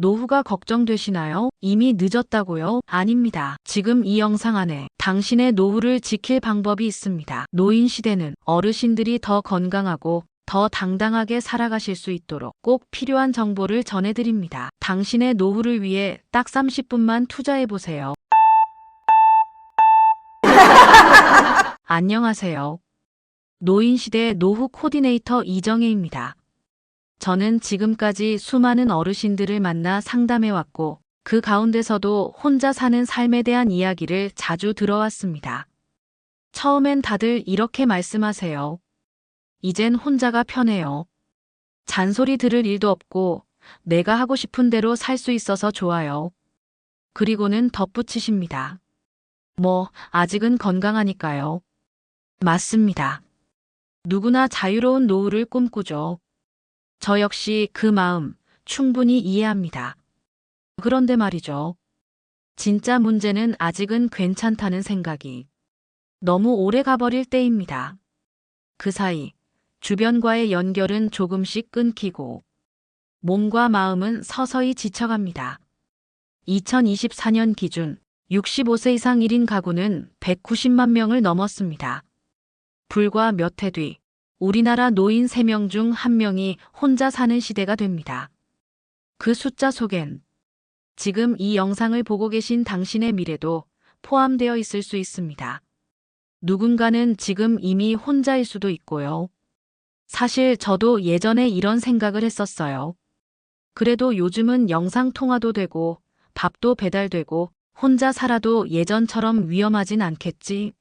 노후가 걱정되시나요? 이미 늦었다고요? 아닙니다. 지금 이 영상 안에 당신의 노후를 지킬 방법이 있습니다. 노인 시대는 어르신들이 더 건강하고 더 당당하게 살아가실 수 있도록 꼭 필요한 정보를 전해드립니다. 당신의 노후를 위해 딱 30분만 투자해보세요. 안녕하세요. 노인시대 노후 코디네이터 이정혜입니다. 저는 지금까지 수많은 어르신들을 만나 상담해왔고, 그 가운데서도 혼자 사는 삶에 대한 이야기를 자주 들어왔습니다. 처음엔 다들 이렇게 말씀하세요. 이젠 혼자가 편해요. 잔소리 들을 일도 없고, 내가 하고 싶은 대로 살 수 있어서 좋아요. 그리고는 덧붙이십니다. 아직은 건강하니까요. 맞습니다. 누구나 자유로운 노후를 꿈꾸죠. 저 역시 그 마음 충분히 이해합니다. 그런데 말이죠. 진짜 문제는 아직은 괜찮다는 생각이 너무 오래 가버릴 때입니다. 그 사이 주변과의 연결은 조금씩 끊기고 몸과 마음은 서서히 지쳐갑니다. 2024년 기준 65세 이상 1인 가구는 190만 명을 넘었습니다. 불과 몇 해 뒤 우리나라 노인 3명 중 1명이 혼자 사는 시대가 됩니다. 그 숫자 속엔 지금 이 영상을 보고 계신 당신의 미래도 포함되어 있을 수 있습니다. 누군가는 지금 이미 혼자일 수도 있고요. 사실 저도 예전에 이런 생각을 했었어요. 그래도 요즘은 영상 통화도 되고 밥도 배달되고 혼자 살아도 예전처럼 위험하진 않겠지.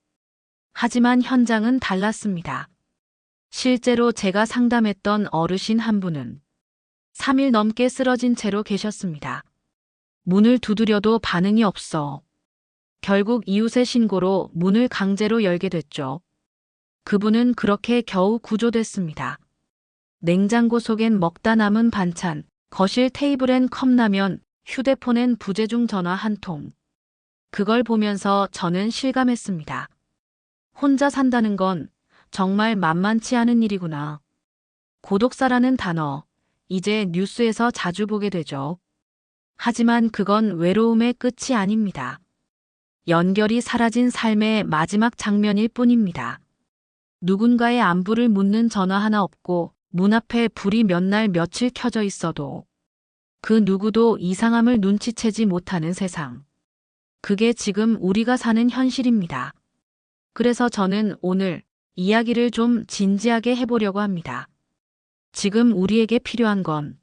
하지만 현장은 달랐습니다. 실제로 제가 상담했던 어르신 한 분은 3일 넘게 쓰러진 채로 계셨습니다. 문을 두드려도 반응이 없어. 결국 이웃의 신고로 문을 강제로 열게 됐죠. 그분은 그렇게 겨우 구조됐습니다. 냉장고 속엔 먹다 남은 반찬, 거실 테이블엔 컵라면, 휴대폰엔 부재중 전화 한 통. 그걸 보면서 저는 실감했습니다. 혼자 산다는 건 정말 만만치 않은 일이구나. 고독사라는 단어, 이제 뉴스에서 자주 보게 되죠. 하지만 그건 외로움의 끝이 아닙니다. 연결이 사라진 삶의 마지막 장면일 뿐입니다. 누군가의 안부를 묻는 전화 하나 없고 문 앞에 불이 몇 날 며칠 켜져 있어도 그 누구도 이상함을 눈치채지 못하는 세상. 그게 지금 우리가 사는 현실입니다. 그래서 저는 오늘 이야기를 좀 진지하게 해보려고 합니다. 지금 우리에게 필요한 건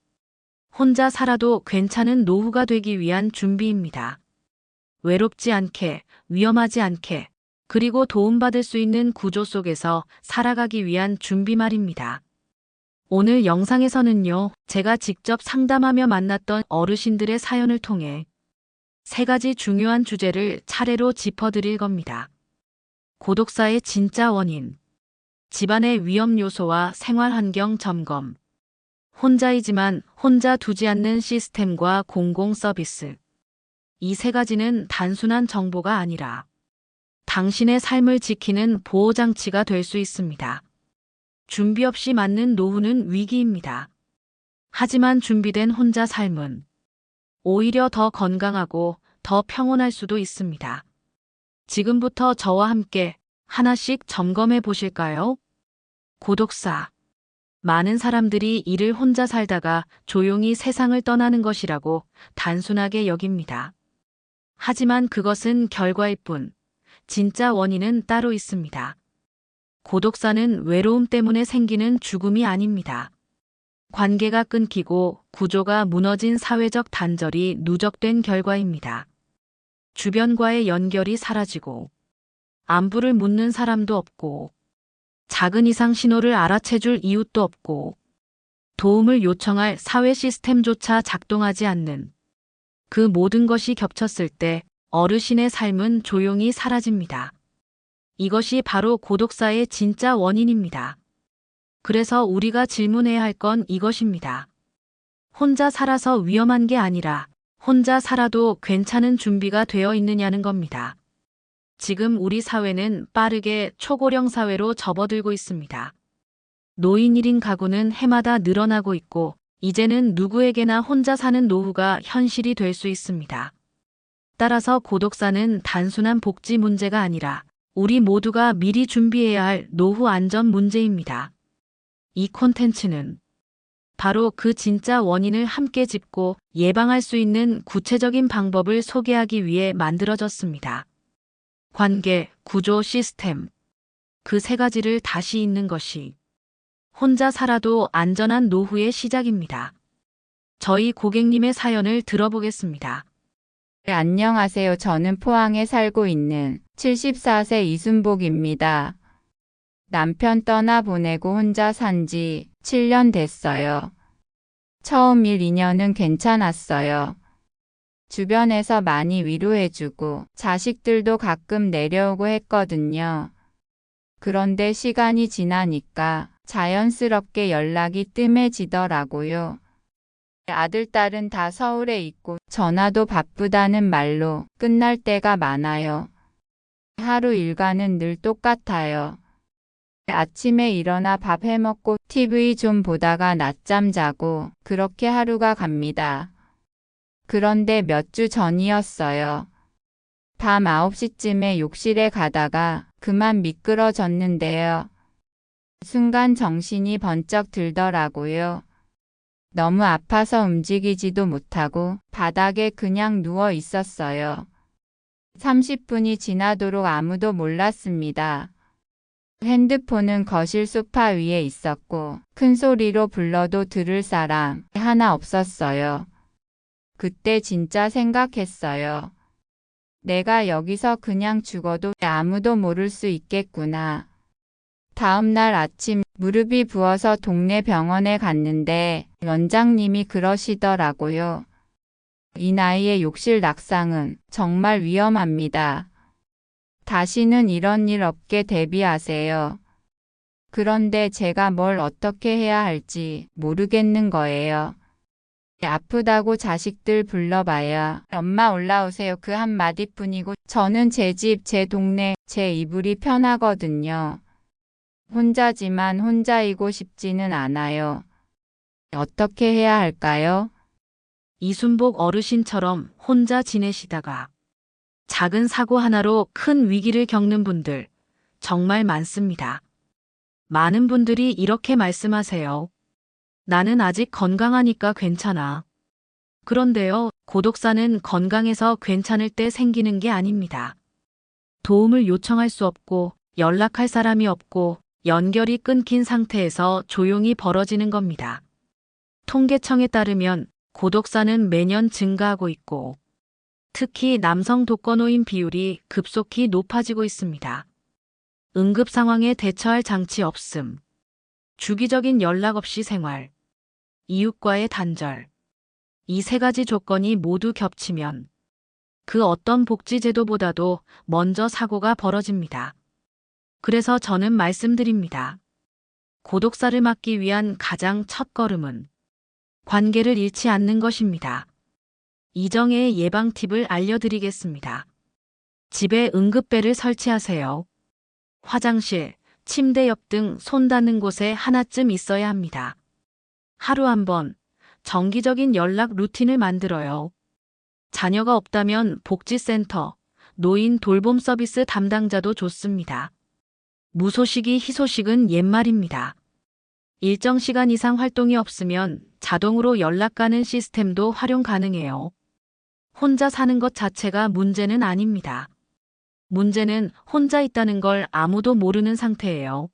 혼자 살아도 괜찮은 노후가 되기 위한 준비입니다. 외롭지 않게, 위험하지 않게, 그리고 도움받을 수 있는 구조 속에서 살아가기 위한 준비 말입니다. 오늘 영상에서는요, 제가 직접 상담하며 만났던 어르신들의 사연을 통해 3가지 중요한 주제를 차례로 짚어드릴 겁니다. 고독사의 진짜 원인, 집안의 위험 요소와 생활 환경 점검, 혼자이지만 혼자 두지 않는 시스템과 공공 서비스. 이 3가지는 단순한 정보가 아니라 당신의 삶을 지키는 보호장치가 될 수 있습니다. 준비 없이 맞는 노후는 위기입니다. 하지만 준비된 혼자 삶은 오히려 더 건강하고 더 평온할 수도 있습니다. 지금부터 저와 함께 하나씩 점검해 보실까요? 고독사. 많은 사람들이 이를 혼자 살다가 조용히 세상을 떠나는 것이라고 단순하게 여깁니다. 하지만 그것은 결과일 뿐, 진짜 원인은 따로 있습니다. 고독사는 외로움 때문에 생기는 죽음이 아닙니다. 관계가 끊기고 구조가 무너진 사회적 단절이 누적된 결과입니다. 주변과의 연결이 사라지고, 안부를 묻는 사람도 없고, 작은 이상 신호를 알아채줄 이웃도 없고, 도움을 요청할 사회 시스템조차 작동하지 않는 그 모든 것이 겹쳤을 때 어르신의 삶은 조용히 사라집니다. 이것이 바로 고독사의 진짜 원인입니다. 그래서 우리가 질문해야 할 건 이것입니다. 혼자 살아서 위험한 게 아니라 혼자 살아도 괜찮은 준비가 되어 있느냐는 겁니다. 지금 우리 사회는 빠르게 초고령 사회로 접어들고 있습니다. 노인 1인 가구는 해마다 늘어나고 있고 이제는 누구에게나 혼자 사는 노후가 현실이 될 수 있습니다. 따라서 고독사는 단순한 복지 문제가 아니라 우리 모두가 미리 준비해야 할 노후 안전 문제입니다. 이 콘텐츠는 바로 그 진짜 원인을 함께 짚고 예방할 수 있는 구체적인 방법을 소개하기 위해 만들어졌습니다. 관계, 구조, 시스템. 그 세 가지를 다시 잇는 것이 혼자 살아도 안전한 노후의 시작입니다. 저희 고객님의 사연을 들어보겠습니다. 네, 안녕하세요. 저는 포항에 살고 있는 74세 이순복입니다. 남편 떠나보내고 혼자 산 지 7년 됐어요. 처음 1, 2년은 괜찮았어요. 주변에서 많이 위로해주고 자식들도 가끔 내려오고 했거든요. 그런데 시간이 지나니까 자연스럽게 연락이 뜸해지더라고요. 아들, 딸은 다 서울에 있고 전화도 바쁘다는 말로 끝날 때가 많아요. 하루 일과는 늘 똑같아요. 아침에 일어나 밥 해먹고 TV 좀 보다가 낮잠 자고 그렇게 하루가 갑니다. 그런데 몇 주 전이었어요. 밤 9시쯤에 욕실에 가다가 그만 미끄러졌는데요. 순간 정신이 번쩍 들더라고요. 너무 아파서 움직이지도 못하고 바닥에 그냥 누워 있었어요. 30분이 지나도록 아무도 몰랐습니다. 핸드폰은 거실 소파 위에 있었고 큰 소리로 불러도 들을 사람 하나 없었어요. 그때 진짜 생각했어요. 내가 여기서 그냥 죽어도 아무도 모를 수 있겠구나. 다음 날 아침 무릎이 부어서 동네 병원에 갔는데 원장님이 그러시더라고요. 이 나이에 욕실 낙상은 정말 위험합니다. 다시는 이런 일 없게 대비하세요. 그런데 제가 뭘 어떻게 해야 할지 모르겠는 거예요. 아프다고 자식들 불러봐야 엄마 올라오세요 그 한마디뿐이고 저는 제 집, 제 동네, 제 이불이 편하거든요. 혼자지만 혼자이고 싶지는 않아요. 어떻게 해야 할까요? 이순복 어르신처럼 혼자 지내시다가 작은 사고 하나로 큰 위기를 겪는 분들 정말 많습니다. 많은 분들이 이렇게 말씀하세요. 나는 아직 건강하니까 괜찮아. 그런데요, 고독사는 건강해서 괜찮을 때 생기는 게 아닙니다. 도움을 요청할 수 없고 연락할 사람이 없고 연결이 끊긴 상태에서 조용히 벌어지는 겁니다. 통계청에 따르면 고독사는 매년 증가하고 있고 특히 남성 독거노인 비율이 급속히 높아지고 있습니다. 응급 상황에 대처할 장치 없음, 주기적인 연락 없이 생활, 이웃과의 단절. 이 세 가지 조건이 모두 겹치면 그 어떤 복지제도보다도 먼저 사고가 벌어집니다. 그래서 저는 말씀드립니다. 고독사를 막기 위한 가장 첫 걸음은 관계를 잃지 않는 것입니다. 이정혜의 예방 팁을 알려드리겠습니다. 집에 응급벨을 설치하세요. 화장실, 침대 옆 등 손 닿는 곳에 하나쯤 있어야 합니다. 하루 한 번 정기적인 연락 루틴을 만들어요. 자녀가 없다면 복지센터, 노인 돌봄 서비스 담당자도 좋습니다. 무소식이 희소식은 옛말입니다. 일정 시간 이상 활동이 없으면 자동으로 연락 가는 시스템도 활용 가능해요. 혼자 사는 것 자체가 문제는 아닙니다. 문제는 혼자 있다는 걸 아무도 모르는 상태예요.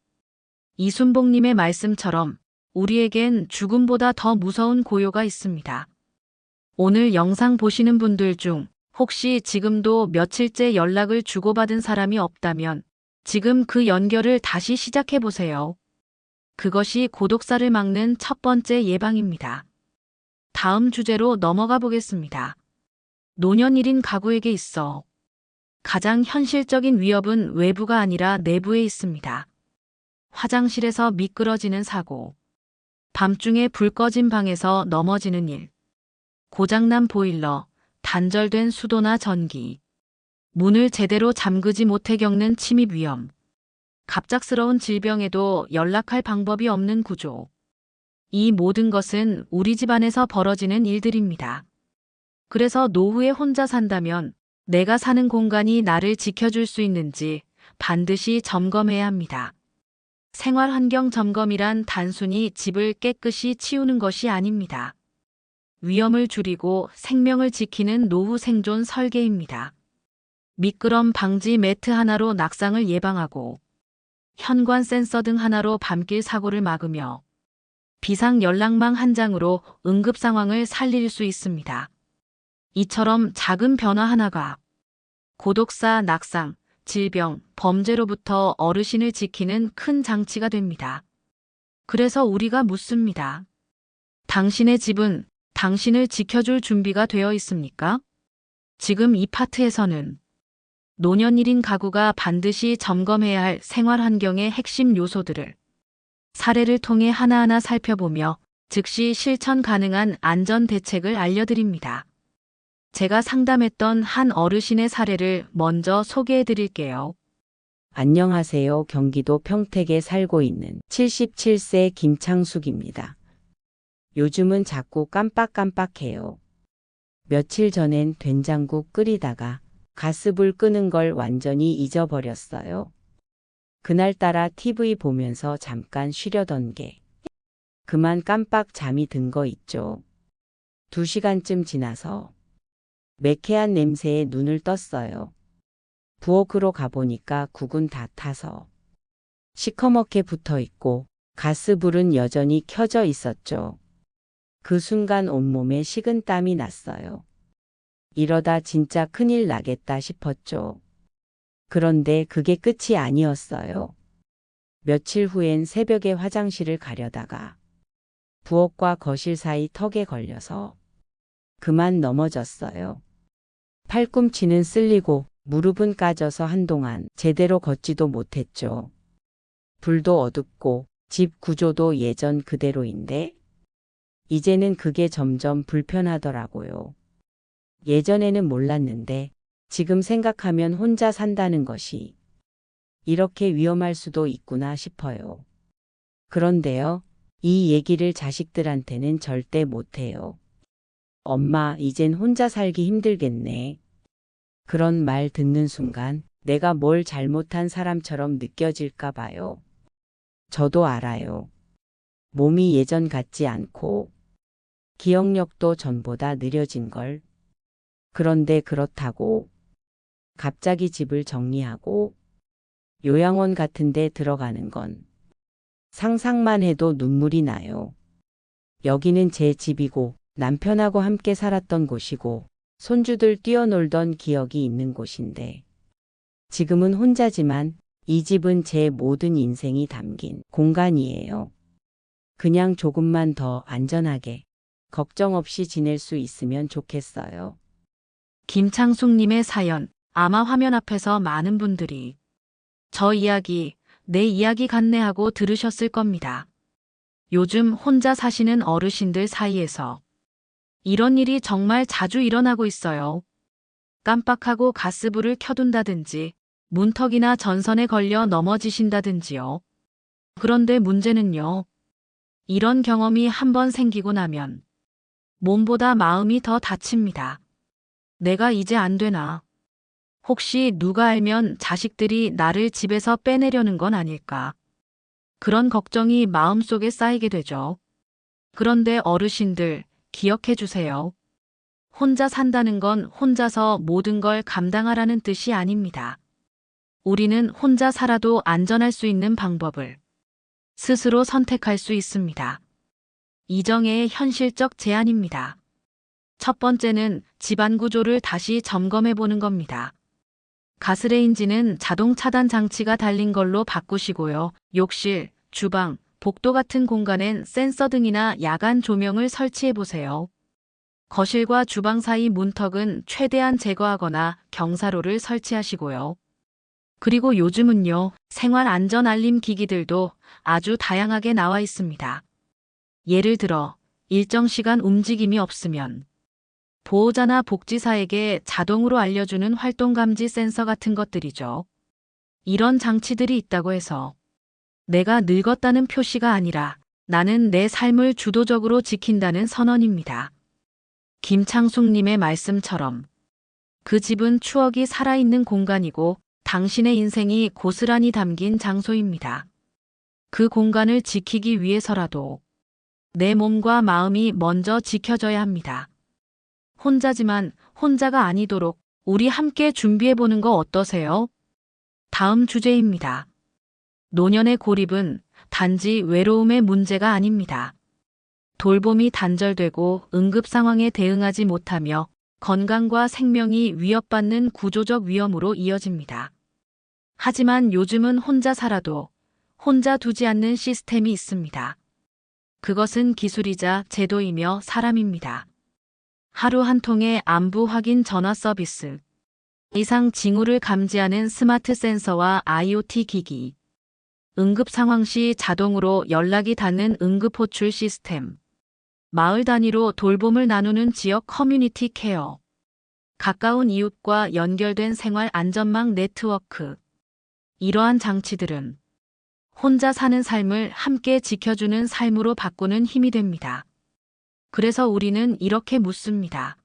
이순복님의 말씀처럼 우리에겐 죽음보다 더 무서운 고요가 있습니다. 오늘 영상 보시는 분들 중 혹시 지금도 며칠째 연락을 주고받은 사람이 없다면 지금 그 연결을 다시 시작해 보세요. 그것이 고독사를 막는 첫 번째 예방입니다. 다음 주제로 넘어가 보겠습니다. 노년 1인 가구에게 있어 가장 현실적인 위협은 외부가 아니라 내부에 있습니다. 화장실에서 미끄러지는 사고, 밤중에 불 꺼진 방에서 넘어지는 일, 고장난 보일러, 단절된 수도나 전기, 문을 제대로 잠그지 못해 겪는 침입 위험, 갑작스러운 질병에도 연락할 방법이 없는 구조. 이 모든 것은 우리 집안에서 벌어지는 일들입니다. 그래서 노후에 혼자 산다면 내가 사는 공간이 나를 지켜줄 수 있는지 반드시 점검해야 합니다. 생활 환경 점검이란 단순히 집을 깨끗이 치우는 것이 아닙니다. 위험을 줄이고 생명을 지키는 노후 생존 설계입니다. 미끄럼 방지 매트 하나로 낙상을 예방하고 현관 센서 등 하나로 밤길 사고를 막으며 비상 연락망 한 장으로 응급 상황을 살릴 수 있습니다. 이처럼 작은 변화 하나가 고독사, 낙상, 질병, 범죄로부터 어르신을 지키는 큰 장치가 됩니다. 그래서 우리가 묻습니다. 당신의 집은 당신을 지켜줄 준비가 되어 있습니까? 지금 이 파트에서는 노년 1인 가구가 반드시 점검해야 할 생활 환경의 핵심 요소들을 사례를 통해 하나하나 살펴보며 즉시 실천 가능한 안전 대책을 알려드립니다. 제가 상담했던 한 어르신의 사례를 먼저 소개해 드릴게요. 안녕하세요. 경기도 평택에 살고 있는 77세 김창숙입니다. 요즘은 자꾸 깜빡깜빡해요. 며칠 전엔 된장국 끓이다가 가스불 끄는 걸 완전히 잊어버렸어요. 그날따라 TV 보면서 잠깐 쉬려던 게 그만 깜빡 잠이 든 거 있죠. 2시간쯤 지나서 매캐한 냄새에 눈을 떴어요. 부엌으로 가보니까 국은 다 타서 시커멓게 붙어 있고 가스불은 여전히 켜져 있었죠. 그 순간 온몸에 식은땀이 났어요. 이러다 진짜 큰일 나겠다 싶었죠. 그런데 그게 끝이 아니었어요. 며칠 후엔 새벽에 화장실을 가려다가 부엌과 거실 사이 턱에 걸려서 그만 넘어졌어요. 팔꿈치는 쓸리고 무릎은 까져서 한동안 제대로 걷지도 못했죠. 불도 어둡고 집 구조도 예전 그대로인데 이제는 그게 점점 불편하더라고요. 예전에는 몰랐는데 지금 생각하면 혼자 산다는 것이 이렇게 위험할 수도 있구나 싶어요. 그런데요, 이 얘기를 자식들한테는 절대 못해요. 엄마, 이젠 혼자 살기 힘들겠네. 그런 말 듣는 순간 내가 뭘 잘못한 사람처럼 느껴질까 봐요. 저도 알아요. 몸이 예전 같지 않고 기억력도 전보다 느려진 걸. 그런데 그렇다고 갑자기 집을 정리하고 요양원 같은 데 들어가는 건 상상만 해도 눈물이 나요. 여기는 제 집이고 남편하고 함께 살았던 곳이고 손주들 뛰어놀던 기억이 있는 곳인데 지금은 혼자지만 이 집은 제 모든 인생이 담긴 공간이에요. 그냥 조금만 더 안전하게 걱정 없이 지낼 수 있으면 좋겠어요. 김창숙님의 사연, 아마 화면 앞에서 많은 분들이 저 이야기, 내 이야기 같네 하고 들으셨을 겁니다. 요즘 혼자 사시는 어르신들 사이에서 이런 일이 정말 자주 일어나고 있어요. 깜빡하고 가스불을 켜둔다든지 문턱이나 전선에 걸려 넘어지신다든지요. 그런데 문제는요. 이런 경험이 한번 생기고 나면 몸보다 마음이 더 다칩니다. 내가 이제 안 되나? 혹시 누가 알면 자식들이 나를 집에서 빼내려는 건 아닐까? 그런 걱정이 마음속에 쌓이게 되죠. 그런데 어르신들, 기억해 주세요. 혼자 산다는 건 혼자서 모든 걸 감당하라는 뜻이 아닙니다. 우리는 혼자 살아도 안전할 수 있는 방법을 스스로 선택할 수 있습니다. 이정혜의 현실적 제안입니다. 첫 번째는 집안 구조를 다시 점검해 보는 겁니다. 가스레인지는 자동 차단 장치가 달린 걸로 바꾸시고요. 욕실, 주방, 복도 같은 공간엔 센서 등이나 야간 조명을 설치해 보세요. 거실과 주방 사이 문턱은 최대한 제거하거나 경사로를 설치하시고요. 그리고 요즘은요, 생활 안전 알림 기기들도 아주 다양하게 나와 있습니다. 예를 들어, 일정 시간 움직임이 없으면 보호자나 복지사에게 자동으로 알려주는 활동감지 센서 같은 것들이죠. 이런 장치들이 있다고 해서 내가 늙었다는 표시가 아니라 나는 내 삶을 주도적으로 지킨다는 선언입니다. 김창숙님의 말씀처럼 그 집은 추억이 살아있는 공간이고 당신의 인생이 고스란히 담긴 장소입니다. 그 공간을 지키기 위해서라도 내 몸과 마음이 먼저 지켜져야 합니다. 혼자지만 혼자가 아니도록 우리 함께 준비해보는 거 어떠세요? 다음 주제입니다. 노년의 고립은 단지 외로움의 문제가 아닙니다. 돌봄이 단절되고 응급 상황에 대응하지 못하며 건강과 생명이 위협받는 구조적 위험으로 이어집니다. 하지만 요즘은 혼자 살아도 혼자 두지 않는 시스템이 있습니다. 그것은 기술이자 제도이며 사람입니다. 하루 한 통의 안부 확인 전화 서비스, 이상 징후를 감지하는 스마트 센서와 IoT 기기, 응급 상황 시 자동으로 연락이 닿는 응급 호출 시스템, 마을 단위로 돌봄을 나누는 지역 커뮤니티 케어, 가까운 이웃과 연결된 생활 안전망 네트워크. 이러한 장치들은 혼자 사는 삶을 함께 지켜주는 삶으로 바꾸는 힘이 됩니다. 그래서 우리는 이렇게 묻습니다.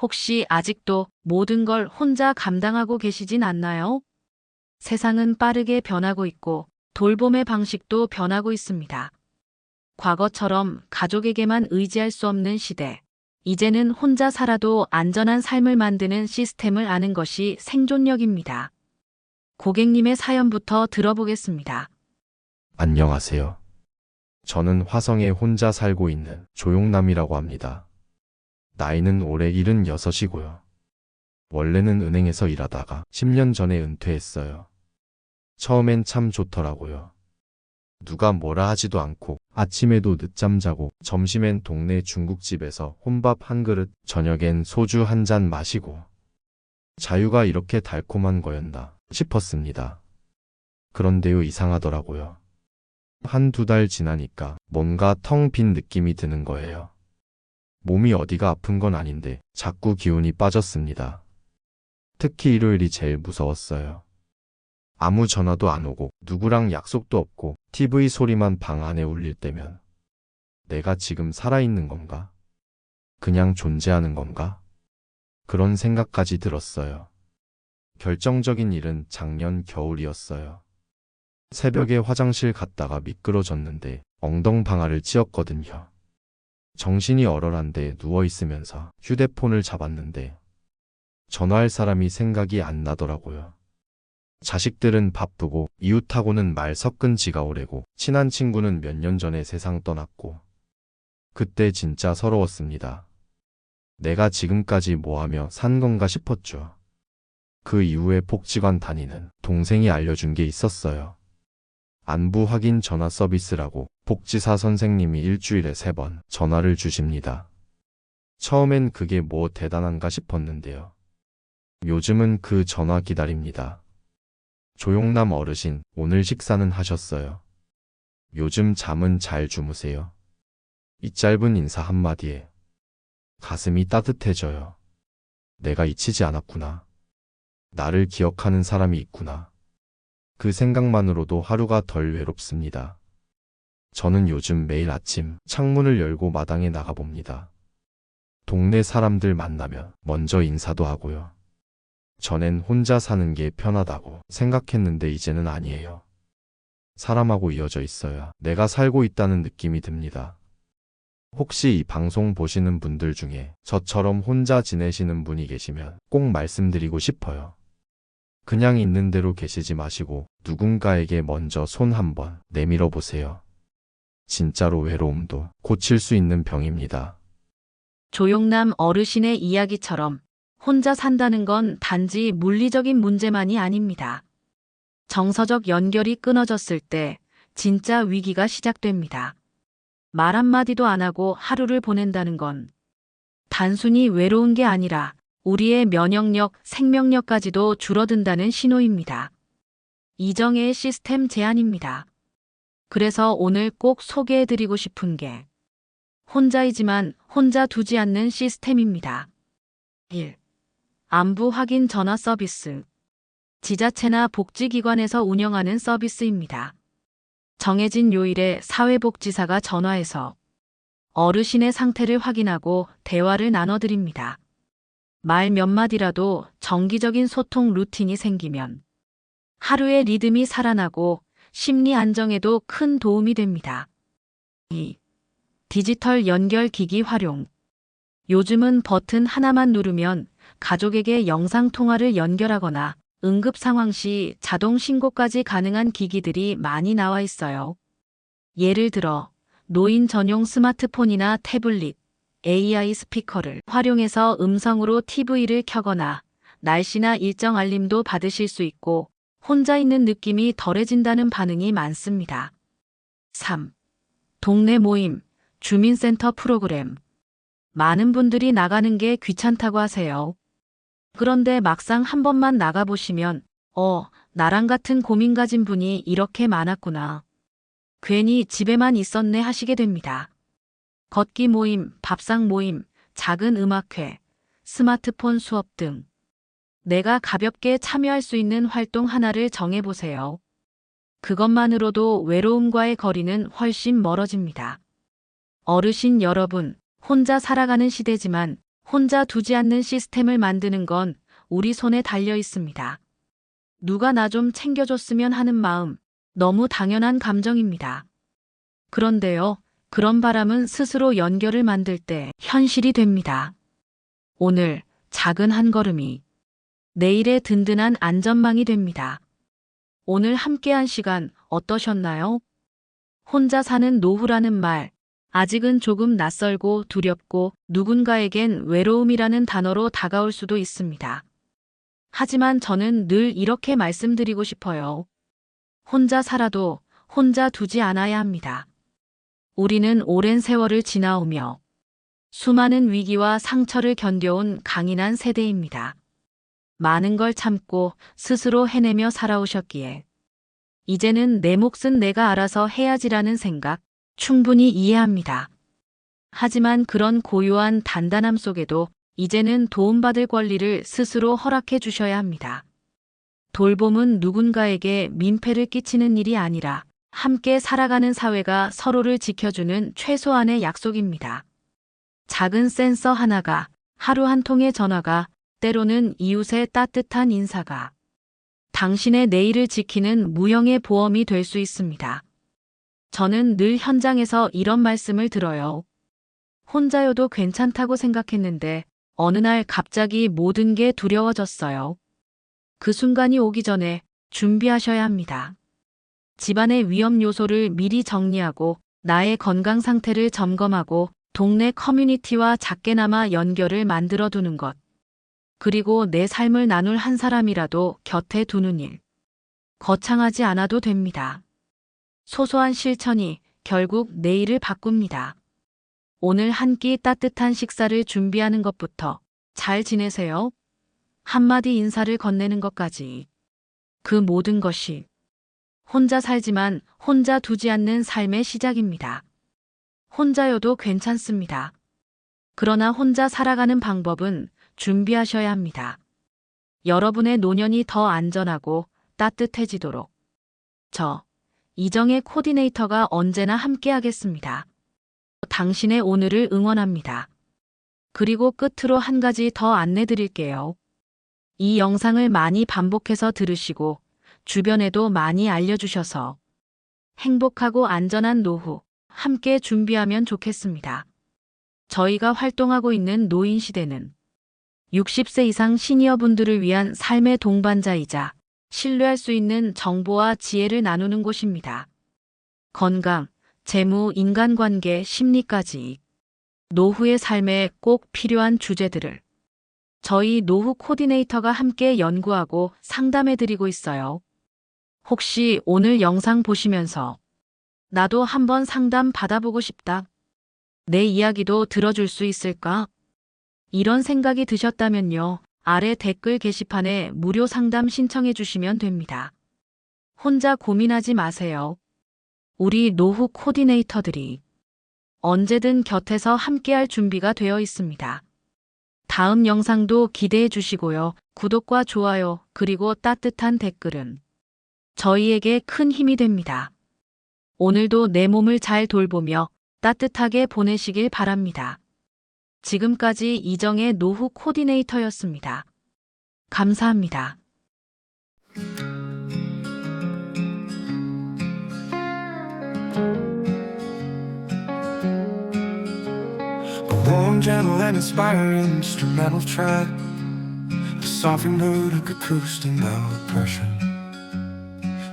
혹시 아직도 모든 걸 혼자 감당하고 계시진 않나요? 세상은 빠르게 변하고 있고 돌봄의 방식도 변하고 있습니다. 과거처럼 가족에게만 의지할 수 없는 시대. 이제는 혼자 살아도 안전한 삶을 만드는 시스템을 아는 것이 생존력입니다. 고객님의 사연부터 들어보겠습니다. 안녕하세요. 저는 화성에 혼자 살고 있는 조용남이라고 합니다. 나이는 올해 76이고요. 원래는 은행에서 일하다가 10년 전에 은퇴했어요. 처음엔 참 좋더라고요. 누가 뭐라 하지도 않고 아침에도 늦잠 자고 점심엔 동네 중국집에서 혼밥 한 그릇, 저녁엔 소주 한 잔 마시고 자유가 이렇게 달콤한 거였나 싶었습니다. 그런데요, 이상하더라고요. 한두 달 지나니까 뭔가 텅 빈 느낌이 드는 거예요. 몸이 어디가 아픈 건 아닌데 자꾸 기운이 빠졌습니다. 특히 일요일이 제일 무서웠어요. 아무 전화도 안 오고 누구랑 약속도 없고 TV 소리만 방 안에 울릴 때면 내가 지금 살아있는 건가? 그냥 존재하는 건가? 그런 생각까지 들었어요. 결정적인 일은 작년 겨울이었어요. 새벽에 화장실 갔다가 미끄러졌는데 엉덩방아를 찧었거든요. 정신이 얼얼한데 누워있으면서 휴대폰을 잡았는데 전화할 사람이 생각이 안 나더라고요. 자식들은 바쁘고 이웃하고는 말 섞은 지가 오래고 친한 친구는 몇 년 전에 세상 떠났고 그때 진짜 서러웠습니다. 내가 지금까지 뭐하며 산 건가 싶었죠. 그 이후에 복지관 다니는 동생이 알려준 게 있었어요. 안부 확인 전화 서비스라고 복지사 선생님이 일주일에 3번 전화를 주십니다. 처음엔 그게 뭐 대단한가 싶었는데요. 요즘은 그 전화 기다립니다. 조용남 어르신, 오늘 식사는 하셨어요? 요즘 잠은 잘 주무세요? 이 짧은 인사 한마디에 가슴이 따뜻해져요. 내가 잊히지 않았구나. 나를 기억하는 사람이 있구나. 그 생각만으로도 하루가 덜 외롭습니다. 저는 요즘 매일 아침 창문을 열고 마당에 나가봅니다. 동네 사람들 만나면 먼저 인사도 하고요. 전엔 혼자 사는 게 편하다고 생각했는데 이제는 아니에요. 사람하고 이어져 있어야 내가 살고 있다는 느낌이 듭니다. 혹시 이 방송 보시는 분들 중에 저처럼 혼자 지내시는 분이 계시면 꼭 말씀드리고 싶어요. 그냥 있는 대로 계시지 마시고 누군가에게 먼저 손 한번 내밀어 보세요. 진짜로 외로움도 고칠 수 있는 병입니다. 조용남 어르신의 이야기처럼 혼자 산다는 건 단지 물리적인 문제만이 아닙니다. 정서적 연결이 끊어졌을 때 진짜 위기가 시작됩니다. 말 한마디도 안 하고 하루를 보낸다는 건 단순히 외로운 게 아니라 우리의 면역력, 생명력까지도 줄어든다는 신호입니다. 이정혜의 시스템 제안입니다. 그래서 오늘 꼭 소개해드리고 싶은 게 혼자이지만 혼자 두지 않는 시스템입니다. 1. 안부 확인 전화 서비스. 지자체나 복지기관에서 운영하는 서비스입니다. 정해진 요일에 사회복지사가 전화해서 어르신의 상태를 확인하고 대화를 나눠드립니다. 말 몇 마디라도 정기적인 소통 루틴이 생기면 하루의 리듬이 살아나고 심리 안정에도 큰 도움이 됩니다. 2. 디지털 연결 기기 활용. 요즘은 버튼 하나만 누르면 가족에게 영상 통화를 연결하거나 응급 상황 시 자동 신고까지 가능한 기기들이 많이 나와 있어요. 예를 들어 노인 전용 스마트폰이나 태블릿, AI 스피커를 활용해서 음성으로 TV를 켜거나 날씨나 일정 알림도 받으실 수 있고 혼자 있는 느낌이 덜해진다는 반응이 많습니다. 3. 동네 모임, 주민센터 프로그램. 많은 분들이 나가는 게 귀찮다고 하세요. 그런데 막상 한 번만 나가보시면, 나랑 같은 고민 가진 분이 이렇게 많았구나. 괜히 집에만 있었네 하시게 됩니다. 걷기 모임, 밥상 모임, 작은 음악회, 스마트폰 수업 등 내가 가볍게 참여할 수 있는 활동 하나를 정해보세요. 그것만으로도 외로움과의 거리는 훨씬 멀어집니다. 어르신 여러분, 혼자 살아가는 시대지만 혼자 두지 않는 시스템을 만드는 건 우리 손에 달려 있습니다. 누가 나 좀 챙겨줬으면 하는 마음, 너무 당연한 감정입니다. 그런데요, 그런 바람은 스스로 연결을 만들 때 현실이 됩니다. 오늘 작은 한 걸음이 내일의 든든한 안전망이 됩니다. 오늘 함께한 시간 어떠셨나요? 혼자 사는 노후라는 말, 아직은 조금 낯설고 두렵고 누군가에겐 외로움이라는 단어로 다가올 수도 있습니다. 하지만 저는 늘 이렇게 말씀드리고 싶어요. 혼자 살아도 혼자 두지 않아야 합니다. 우리는 오랜 세월을 지나오며 수많은 위기와 상처를 견뎌온 강인한 세대입니다. 많은 걸 참고 스스로 해내며 살아오셨기에 이제는 내 몫은 내가 알아서 해야지라는 생각 충분히 이해합니다. 하지만 그런 고요한 단단함 속에도 이제는 도움받을 권리를 스스로 허락해 주셔야 합니다. 돌봄은 누군가에게 민폐를 끼치는 일이 아니라 함께 살아가는 사회가 서로를 지켜주는 최소한의 약속입니다. 작은 센서 하나가, 하루 한 통의 전화가, 때로는 이웃의 따뜻한 인사가 당신의 내일을 지키는 무형의 보험이 될 수 있습니다. 저는 늘 현장에서 이런 말씀을 들어요. 혼자여도 괜찮다고 생각했는데 어느 날 갑자기 모든 게 두려워졌어요. 그 순간이 오기 전에 준비하셔야 합니다. 집안의 위험 요소를 미리 정리하고 나의 건강 상태를 점검하고 동네 커뮤니티와 작게나마 연결을 만들어 두는 것. 그리고 내 삶을 나눌 한 사람이라도 곁에 두는 일. 거창하지 않아도 됩니다. 소소한 실천이 결국 내일을 바꿉니다. 오늘 한 끼 따뜻한 식사를 준비하는 것부터 잘 지내세요? 한마디 인사를 건네는 것까지. 그 모든 것이 혼자 살지만 혼자 두지 않는 삶의 시작입니다. 혼자여도 괜찮습니다. 그러나 혼자 살아가는 방법은 준비하셔야 합니다. 여러분의 노년이 더 안전하고 따뜻해지도록 이정의 코디네이터가 언제나 함께하겠습니다. 당신의 오늘을 응원합니다. 그리고 끝으로 한 가지 더 안내 드릴게요. 이 영상을 많이 반복해서 들으시고 주변에도 많이 알려주셔서 행복하고 안전한 노후 함께 준비하면 좋겠습니다. 저희가 활동하고 있는 노인 시대는 60세 이상 시니어분들을 위한 삶의 동반자이자 신뢰할 수 있는 정보와 지혜를 나누는 곳입니다. 건강, 재무, 인간관계, 심리까지 노후의 삶에 꼭 필요한 주제들을 저희 노후 코디네이터가 함께 연구하고 상담해드리고 있어요. 혹시 오늘 영상 보시면서 나도 한번 상담 받아보고 싶다. 내 이야기도 들어줄 수 있을까? 이런 생각이 드셨다면요. 아래 댓글 게시판에 무료 상담 신청해 주시면 됩니다. 혼자 고민하지 마세요. 우리 노후 코디네이터들이 언제든 곁에서 함께할 준비가 되어 있습니다. 다음 영상도 기대해 주시고요. 구독과 좋아요, 그리고 따뜻한 댓글은 저희에게 큰 힘이 됩니다. 오늘도 내 몸을 잘 돌보며 따뜻하게 보내시길 바랍니다. 지금까지 이정의 노후 코디네이터였습니다. 감사합니다. A warm, gentle, and inspiring instrumental track to soften mood and acoustic no oppression.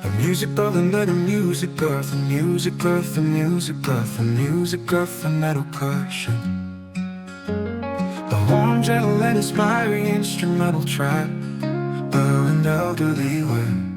The music building, the music earth, the music earth, the music earth, the music earth, and metal cushion. The warm, gentle, and inspiring instrumental track, an elderly way.